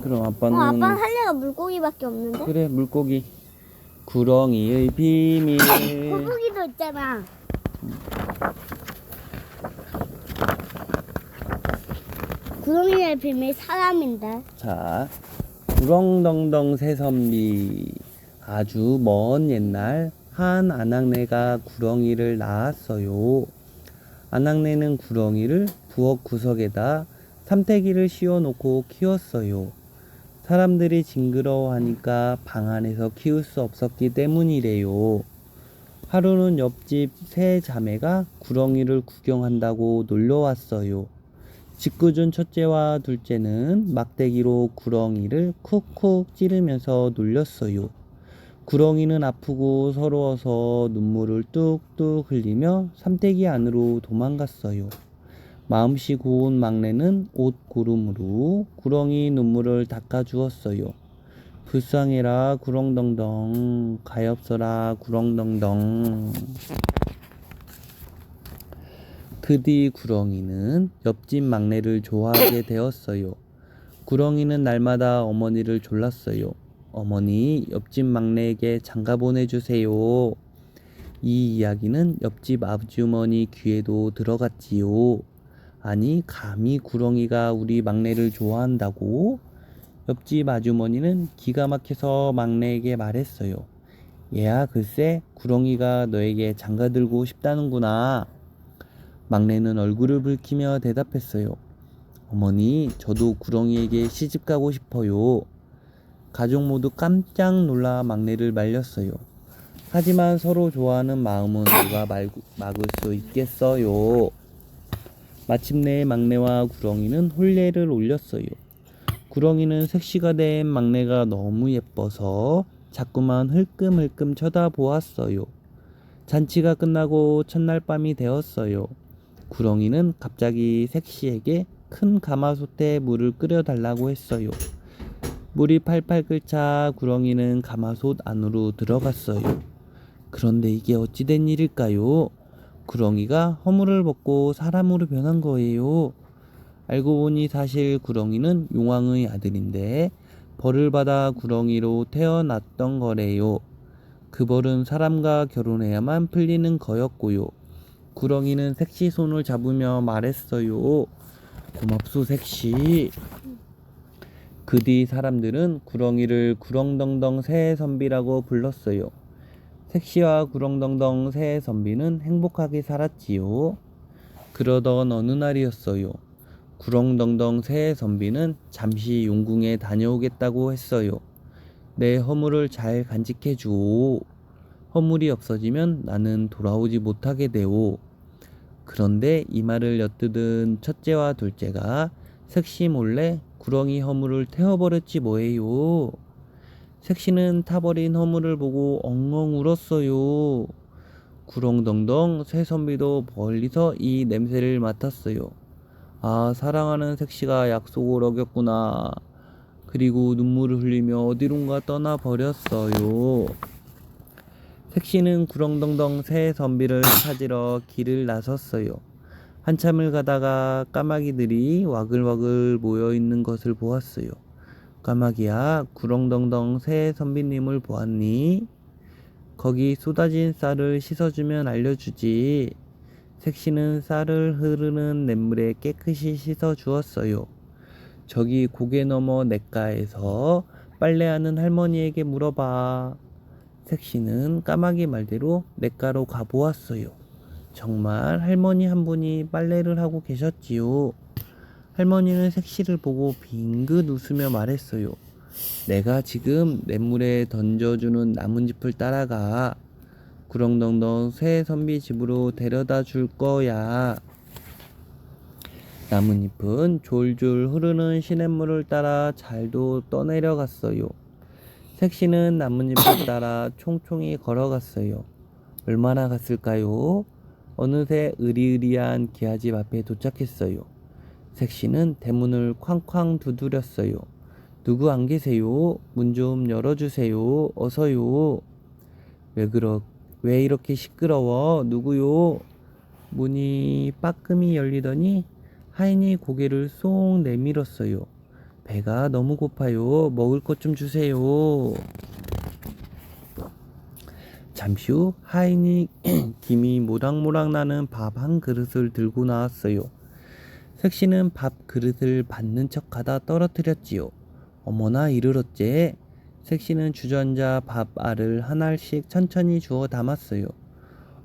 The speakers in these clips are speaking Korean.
그럼 아빠는 아빠는 할 얘가 물고기밖에 없는데? 그래 물고기. 구렁이의 비밀. 거북이도 있잖아. 구렁이의 비밀 사람인데. 자, 구렁덩덩 새선비. 아주 먼 옛날 한 아낙네가 구렁이를 낳았어요. 아낙네는 구렁이를 부엌 구석에다 삼태기를 씌워놓고 키웠어요. 사람들이 징그러워하니까 방 안에서 키울 수 없었기 때문이래요. 하루는 옆집 세 자매가 구렁이를 구경한다고 놀러왔어요. 짓궂은 첫째와 둘째는 막대기로 구렁이를 쿡쿡 찌르면서 놀렸어요. 구렁이는 아프고 서러워서 눈물을 뚝뚝 흘리며 삼태기 안으로 도망갔어요. 마음씨 고운 막내는 옷 고름으로 구렁이 눈물을 닦아주었어요. 불쌍해라 구렁덩덩, 가엾어라 구렁덩덩. 그 뒤 구렁이는 옆집 막내를 좋아하게 되었어요. 구렁이는 날마다 어머니를 졸랐어요. 어머니, 옆집 막내에게 장가 보내주세요. 이 이야기는 옆집 아주머니 귀에도 들어갔지요. 아니, 감히 구렁이가 우리 막내를 좋아한다고? 옆집 아주머니는 기가 막혀서 막내에게 말했어요. 얘야, 글쎄, 구렁이가 너에게 장가 들고 싶다는구나. 막내는 얼굴을 붉히며 대답했어요. 어머니, 저도 구렁이에게 시집 가고 싶어요. 가족 모두 깜짝 놀라 막내를 말렸어요. 하지만 서로 좋아하는 마음은 누가 막을 수 있겠어요. 마침내 막내와 구렁이는 혼례를 올렸어요. 구렁이는 색시가 된 막내가 너무 예뻐서 자꾸만 흘끔흘끔 쳐다보았어요. 잔치가 끝나고 첫날 밤이 되었어요. 구렁이는 갑자기 색시에게 큰 가마솥에 물을 끓여달라고 했어요. 물이 팔팔 끓자 구렁이는 가마솥 안으로 들어갔어요. 그런데 이게 어찌된 일일까요? 구렁이가 허물을 벗고 사람으로 변한 거예요. 알고 보니 사실 구렁이는 용왕의 아들인데 벌을 받아 구렁이로 태어났던 거래요. 그 벌은 사람과 결혼해야만 풀리는 거였고요. 구렁이는 색시 손을 잡으며 말했어요. 고맙소 색시. 그 뒤 사람들은 구렁이를 구렁덩덩 새선비라고 불렀어요. 색시와 구렁덩덩 새선비는 행복하게 살았지요. 그러던 어느 날이었어요. 구렁덩덩 새선비는 잠시 용궁에 다녀오겠다고 했어요. 내 허물을 잘 간직해 주오. 허물이 없어지면 나는 돌아오지 못하게 되오. 그런데 이 말을 엿듣은 첫째와 둘째가 색시 몰래 구렁이 허물을 태워버렸지 뭐예요. 색시는 타버린 허물을 보고 엉엉 울었어요. 구렁덩덩 새선비도 멀리서 이 냄새를 맡았어요. 아, 사랑하는 색시가 약속을 어겼구나. 그리고 눈물을 흘리며 어디론가 떠나버렸어요. 색시는 구렁덩덩 새선비를 찾으러 길을 나섰어요. 한참을 가다가 까마귀들이 와글와글 모여있는 것을 보았어요. 까마귀야, 구렁덩덩 새선비님을 보았니? 거기 쏟아진 쌀을 씻어주면 알려주지. 색시는 쌀을 흐르는 냇물에 깨끗이 씻어주었어요. 저기 고개 너머 냇가에서 빨래하는 할머니에게 물어봐. 색시는 까마귀 말대로 냇가로 가보았어요. 정말 할머니 한 분이 빨래를 하고 계셨지요. 할머니는 색시를 보고 빙긋 웃으며 말했어요. 내가 지금 냇물에 던져주는 나뭇잎을 따라가. 구렁덩덩 새선비 집으로 데려다 줄 거야. 나뭇잎은 졸졸 흐르는 시냇물을 따라 잘도 떠내려갔어요. 색시는 나뭇잎을 따라 총총히 걸어갔어요. 얼마나 갔을까요? 어느새 으리으리한 기아집 앞에 도착했어요. 색시는 대문을 쾅쾅 두드렸어요. 누구 안 계세요? 문 좀 열어주세요. 어서요. 왜 이렇게 시끄러워? 누구요? 문이 빠끔히 열리더니 하인이 고개를 쏙 내밀었어요. 배가 너무 고파요. 먹을 것 좀 주세요. 잠시 후 하인이 김이 모락모락 나는 밥 한 그릇을 들고 나왔어요. 색시는 밥 그릇을 받는 척하다 떨어뜨렸지요. 어머나 이를 어째? 색시는 주저앉아 밥 알을 한 알씩 천천히 주워 담았어요.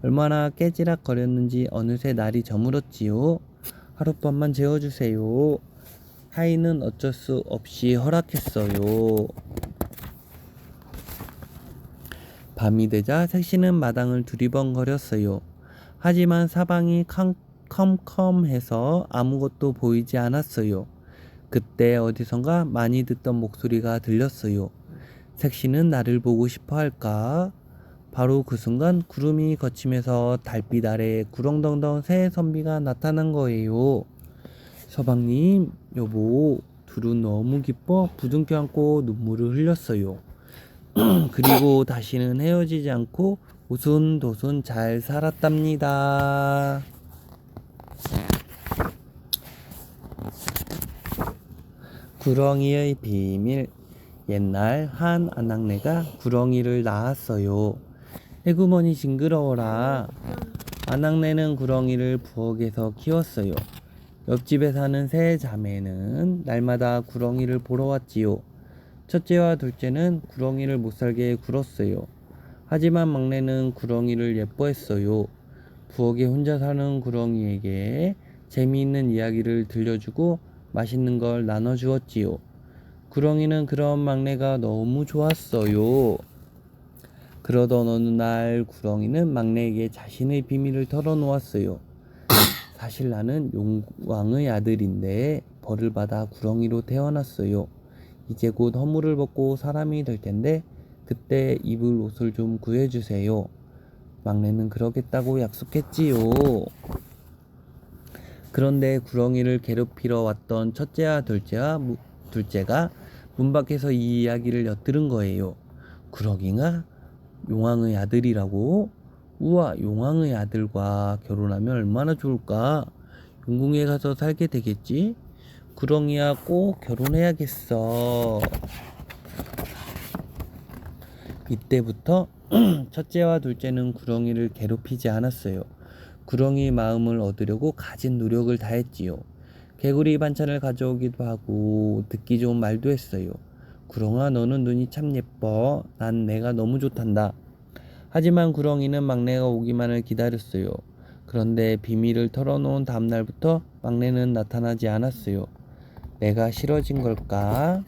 얼마나 깨지락거렸는지 어느새 날이 저물었지요. 하룻밤만 재워주세요. 하인은 어쩔 수 없이 허락했어요. 밤이 되자 색시는 마당을 두리번거렸어요. 하지만 사방이 컴컴해서 아무것도 보이지 않았어요. 그때 어디선가 많이 듣던 목소리가 들렸어요. 색시는 나를 보고 싶어 할까? 바로 그 순간 구름이 거치면서 달빛 아래 구렁덩덩 새 선비가 나타난 거예요. 서방님, 여보, 둘은 너무 기뻐 부둥켜 안고 눈물을 흘렸어요. 그리고 다시는 헤어지지 않고 오순도순 잘 살았답니다. 구렁이의 비밀. 옛날 한 아낙네가 구렁이를 낳았어요. 에구머니 징그러워라. 아낙네는 구렁이를 부엌에서 키웠어요. 옆집에 사는 세 자매는 날마다 구렁이를 보러 왔지요. 첫째와 둘째는 구렁이를 못살게 굴었어요. 하지만 막내는 구렁이를 예뻐했어요. 부엌에 혼자 사는 구렁이에게 재미있는 이야기를 들려주고 맛있는 걸 나눠주었지요. 구렁이는 그런 막내가 너무 좋았어요. 그러던 어느 날 구렁이는 막내에게 자신의 비밀을 털어놓았어요. 사실 나는 용왕의 아들인데 벌을 받아 구렁이로 태어났어요. 이제 곧 허물을 벗고 사람이 될 텐데 그때 입을 옷을 좀 구해주세요. 막내는 그러겠다고 약속했지요. 그런데 구렁이를 괴롭히러 왔던 첫째와 둘째가 문 밖에서 이 이야기를 엿들은 거예요. 구렁이가 용왕의 아들이라고? 우와, 용왕의 아들과 결혼하면 얼마나 좋을까? 용궁에 가서 살게 되겠지? 구렁이야, 꼭 결혼해야겠어. 이때부터 첫째와 둘째는 구렁이를 괴롭히지 않았어요. 구렁이의 마음을 얻으려고 가진 노력을 다했지요. 개구리 반찬을 가져오기도 하고 듣기 좋은 말도 했어요. 구렁아, 너는 눈이 참 예뻐. 난 내가 너무 좋단다. 하지만 구렁이는 막내가 오기만을 기다렸어요. 그런데 비밀을 털어놓은 다음날부터 막내는 나타나지 않았어요. 내가 싫어진 걸까?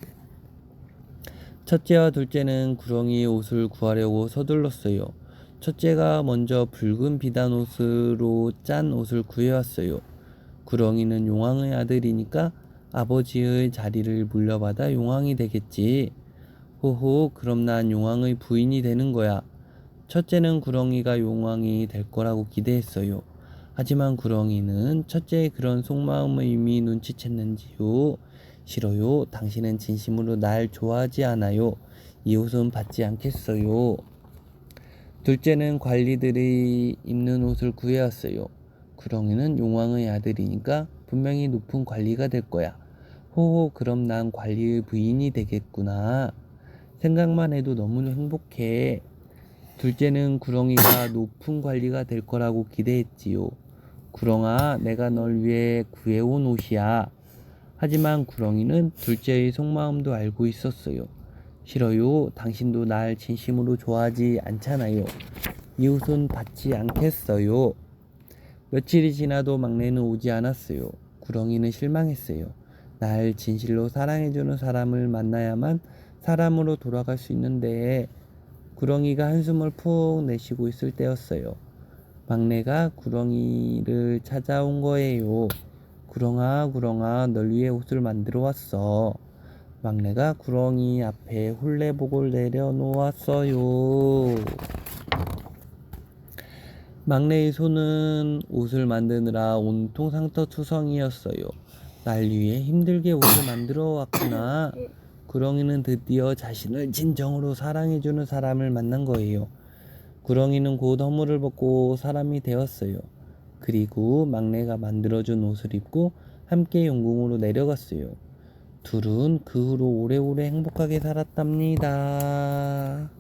첫째와 둘째는 구렁이의 옷을 구하려고 서둘렀어요. 첫째가 먼저 붉은 비단 옷으로 짠 옷을 구해왔어요. 구렁이는 용왕의 아들이니까 아버지의 자리를 물려받아 용왕이 되겠지. 호호, 그럼 난 용왕의 부인이 되는 거야. 첫째는 구렁이가 용왕이 될 거라고 기대했어요. 하지만 구렁이는 첫째의 그런 속마음을 이미 눈치챘는지요. 싫어요. 당신은 진심으로 날 좋아하지 않아요. 이 옷은 받지 않겠어요. 둘째는 관리들이 입는 옷을 구해왔어요. 구렁이는 용왕의 아들이니까 분명히 높은 관리가 될 거야. 호호, 그럼 난 관리의 부인이 되겠구나. 생각만 해도 너무 행복해. 둘째는 구렁이가 높은 관리가 될 거라고 기대했지요. 구렁아, 내가 널 위해 구해온 옷이야. 하지만 구렁이는 둘째의 속마음도 알고 있었어요. 싫어요. 당신도 날 진심으로 좋아하지 않잖아요. 이 옷은 받지 않겠어요. 며칠이 지나도 막내는 오지 않았어요. 구렁이는 실망했어요. 날 진실로 사랑해주는 사람을 만나야만 사람으로 돌아갈 수 있는데. 구렁이가 한숨을 푹 내쉬고 있을 때였어요. 막내가 구렁이를 찾아온 거예요. 구렁아, 구렁아, 널 위해 옷을 만들어 왔어. 막내가 구렁이 앞에 홀레복을 내려놓았어요. 막내의 손은 옷을 만드느라 온통 상터투성이었어요. 날 위해 힘들게 옷을 만들어 왔구나. 구렁이는 드디어 자신을 진정으로 사랑해주는 사람을 만난 거예요. 구렁이는 곧 허물을 벗고 사람이 되었어요. 그리고 막내가 만들어준 옷을 입고 함께 용궁으로 내려갔어요. 둘은 그 후로 오래오래 행복하게 살았답니다.